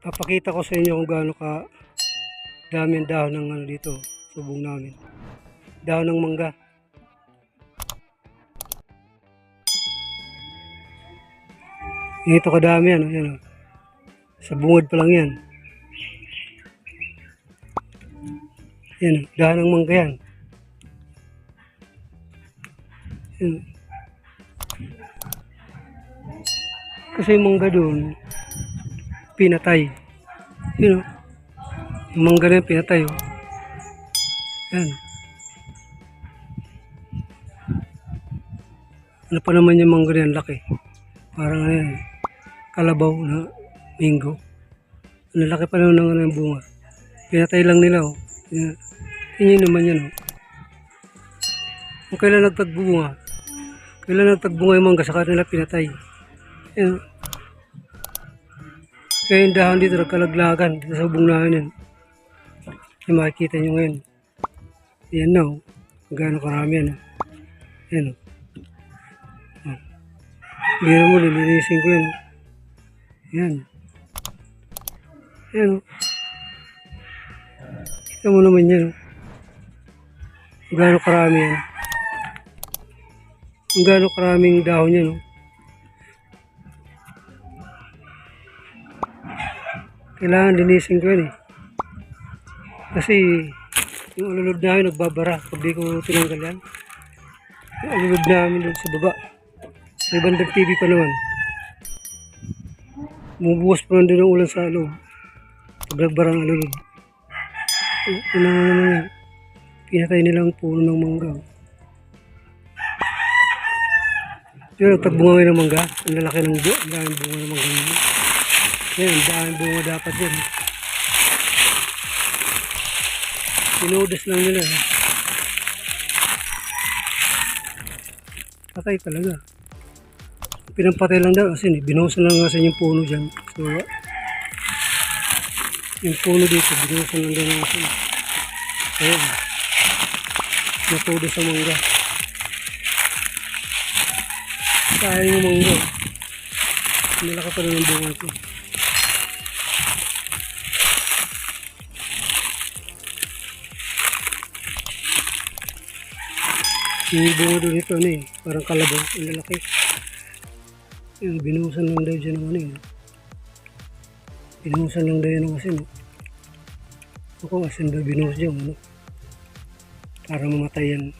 Papakita ko sa inyo kung gaano ka dami ang dahon ng ano dito, subong namin. Dahon ng mangga. Ito kadami ano, yan. Sa bungod pa lang yan. Yan, dahon ng mangga yan. Yan. Kasi yung mangga doon, pinatay. Yun o. Yung mangga na yung pinatay o. Yan. Ano pa naman yung mangga na yan, laki. Parang ano yan, kalabaw na mango. Ano laki pa naman ng bunga. Pinatay lang nila o. Tingin naman yan o. Kung kailan nagtagbunga. Kailan nagtagbunga yung mangga, saka nila pinatay. Yan. Kaya yung dahon dito nagkalaglagan dito sa bubong namin yan. Yung makikita nyo ngayon. Yan na o. Gaano karami yan o. Yan o. Bira mo, lilinisin ko yan o. Yan. Yan o. Kita mo naman yan o. Gaano karami yan. Gaano karaming dahon yan o. Kailangan linisin ko yan eh. Kasi yung alulod namin nagbabara pag di ko tinanggal yan. Yung alulod namin doon sa baba. Sa bandang TV pa naman. Bumubukas pa doon ang ulan sa loob. Pag nagbara ang alulod. Ito naman yan. Pinatay nilang puno ng mangga. Yun, nagtagbunga ngayon ng mangga. Ang lalaki ng buo. Ang daming bunga ng mangga ngayon. Yan, ang daming bunga dapat yan. Pinudas lang nila. Patay talaga. Pinampatay lang daw kasi binuhusan lang kasi yung puno dyan. So, yung puno dito, binuhusan lang daw kasi. Ayan. Natudas ang mangga. Sayang yung mangga. Malaki pa rin ang bunga ito. Yung bunga doon ito ano eh, parang kalabaw, ang lalaki. Yung binuhusan lang daw dyan ng ano eh. Binuhusan lang daw yan ng asin. Ako asin daw binuhus dyan ano. Para mamatay yan.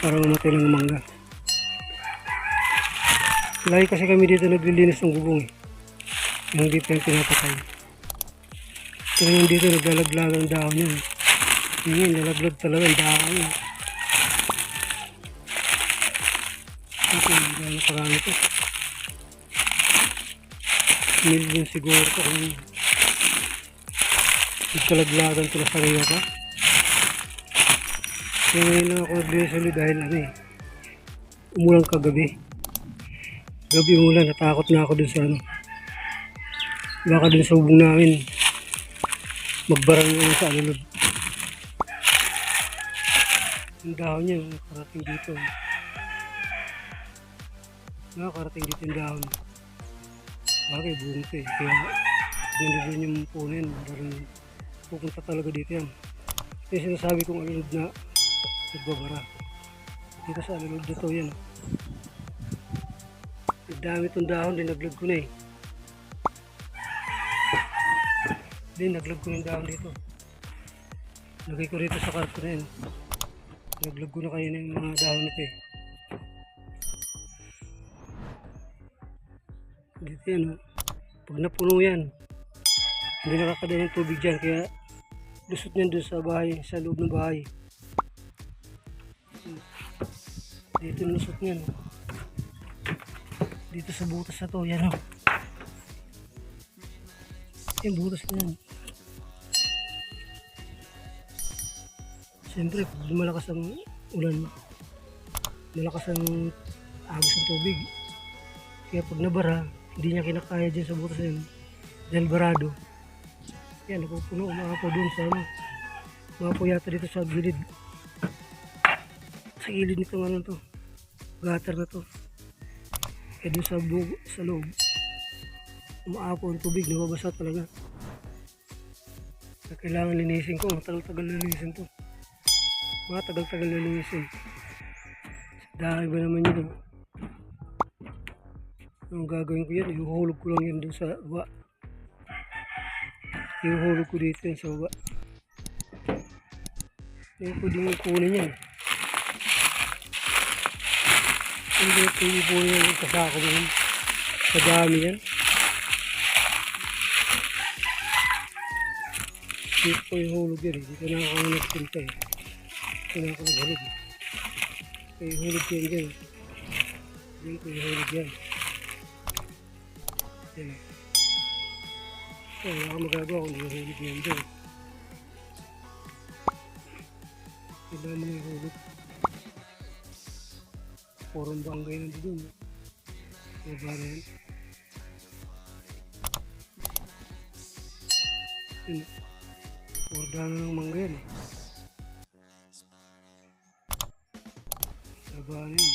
Para mamatay lang ang mangga. Lagi kasi kami dito naglilinis ng bubong eh. Yung dito yung pinapatay. Kaya yung dito naglalaglag ang dahon yan. Yung nalaglag talaga ang dahon yan. Gano'n karami ito. Million siguro ito kung nagkalaglagan ito na sa kaya ka. Kaya ngayon lang ako naglinis ulit dahil ano eh, umulang kagabi. Gabi umulan, natakot na ako dun sa ano. Baka dun sa bubong namin magbarang yung sa alulod. Yung dahon niya, nakarating dito. Nakakarating dito yung dahon. Bagay, buong ito eh. Kaya nandun yung puno yan. Darang pupunta talaga dito yan. Kaya sinasabi kong alulod na nagbabara. Dito sa alulod dito yan. Dami itong dahon, dinaglag ko na eh. Dinaglag ko yung dahon dito. Lagay ko rito sa karto na yan. Dinaglag ko na kayo ng mga dahon nito eh. Dito yan oh. Pag napuno yan, hindi nakakadala ng tubig dyan. Kaya lusot niyan doon sa bahay, sa loob ng bahay. Dito lusot niyan oh. Dito sa butas na to, yan o. Yung butas na yan. Siyempre, pag malakas ang ulan, malakas ang agos ng tubig. Kaya pag nabara, hindi niya kinakaya dyan sa butas na yan. Dahil barado. Yan, napupuno. Mga po dun sa ano. Mga po yata dito sa gilid. sa gilid nito ano to, gutter na to. Kaya doon sa loob, umaapo ang tubig, nababasa talaga. Kaya kailangan linisin ko, matagal-tagal linisin to. Matagal-tagal linisin. Dahil ba naman yun? Ang gagawin ko yan, ihuhulog ko lang yan doon sa baba. Ihuhulog ko dito yan sa baba. Hindi ko din kunin yan. Hindi ko ipunin yan, kasako mo yan. Sa dami yan. Dito ko ihulog yan eh. Dito na ako nagpunta eh. Dito na ako naghulog eh. Kaya ihulog yan dyan. Dito ko ihulog yan. Yan eh. So, wala akong magagawa kung ihulog yan dyan. Kailangan mo na ihulog. Purong banggay na dito. Baba na yan. Yan. Purdano ng mangga yan eh. Baba na yan.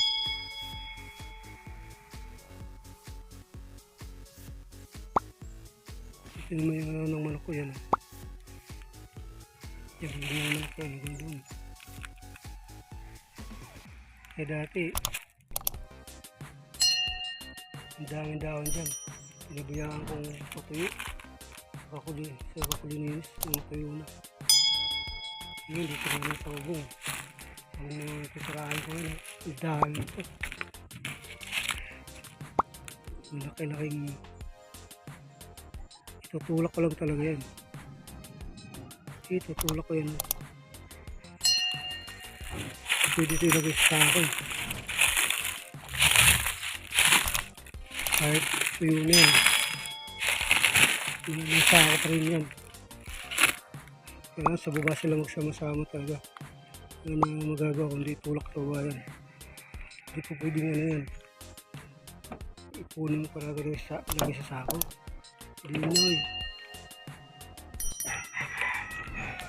Ito naman yung ano ng manok ko yan. Yung manok ko yan. Hanggang doon. Eh dati, ang daming dahon dyan. Pinabayaan kong patuyo. Sa kakulininis, yung tuyo na. Yun, dito naman sa ubong. Ang mga kasaraan ko yun, ang dahon ito. Malaki-laking itutulak ko lang talaga yan. Itutulak ko yan. Pwede ito ilagay sa sako. Kahit tuyo na yan. May sako pa rin yan. Kaya sa baba sila magsama-sama talaga. Ano na magagawa kung di tulak sa baba yan. Hindi po pwedeng ano yan. Ipunin mo para lagay sa sako. Linoy.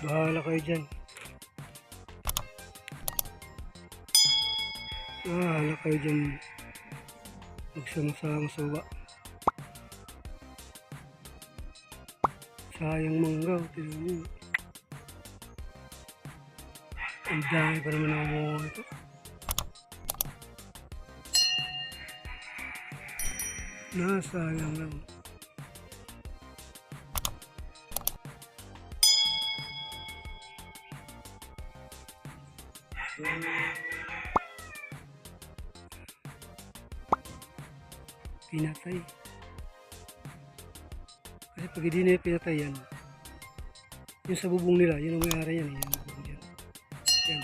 Bahala kayo dyan. Bahala kayo dyan. Magsama-sama sa baba. Sayang mangga. Tignan nyo. Ang dami pa naman ang mga ito. Sayang lang. Pinatay. Kasi pag hindi nila pinatay yan, yung sa bubong nila, yun ang mayari yan. Yan.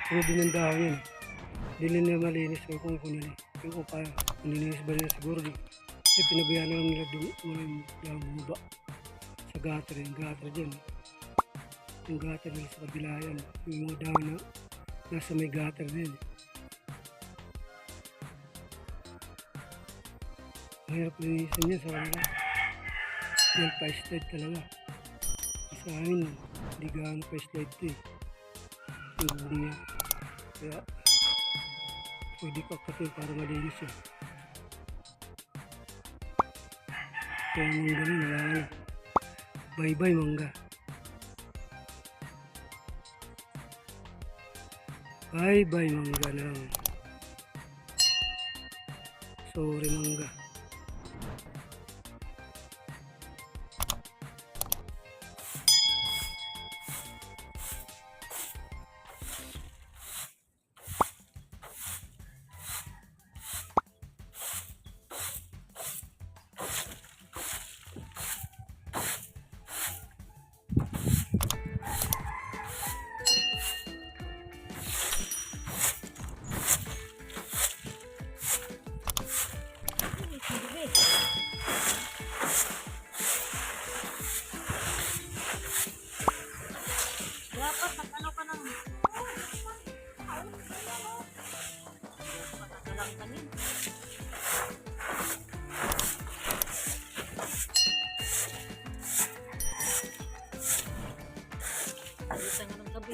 Sunod din ng dahon yan. Hindi nila malinis o kung nila. Yung kung pa, nilinis ba nila siguro di. Kasi pinabayaan lang nila doon bumaba. Sa gutter, yung gutter dyan. Yung gutter nila sa kabila yan. Yung mga dahon na nasa may gutter din. Mahirap linisan niya sa kanila. Yan pa-slide talaga. Sa amin, hindi gaano pa-slide ito eh. Hindi niya. Kaya, pwede kakapin para malinis eh. Kaya mangga rin, wala na. Bye-bye mangga. Bye-bye mangga lang. Sorry mangga. Dapat mag-ano ka ng matagalang kanin. Alisan nga ng gabi.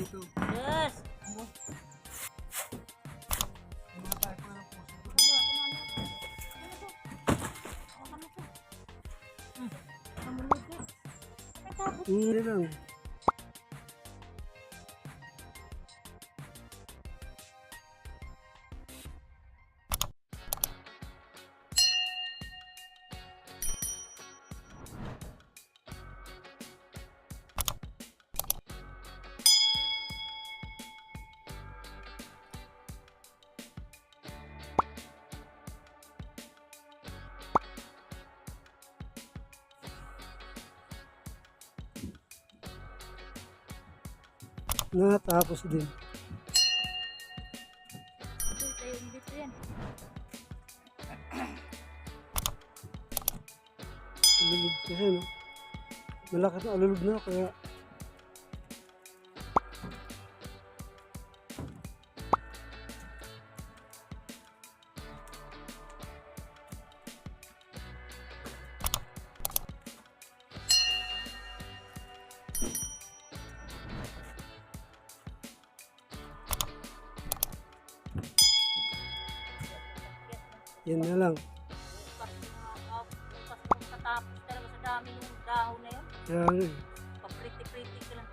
dito. Yes! Mga tayo pa ng puso. Hindi lang. Natapos din. Tayo dito yan. Alulog kasi, no? Malaki na alulog na, kaya yan na lang. Bukas mo tatapos talaga sa dami ng dahon na yun. Kaya ano eh. Papriti-priti ka lang.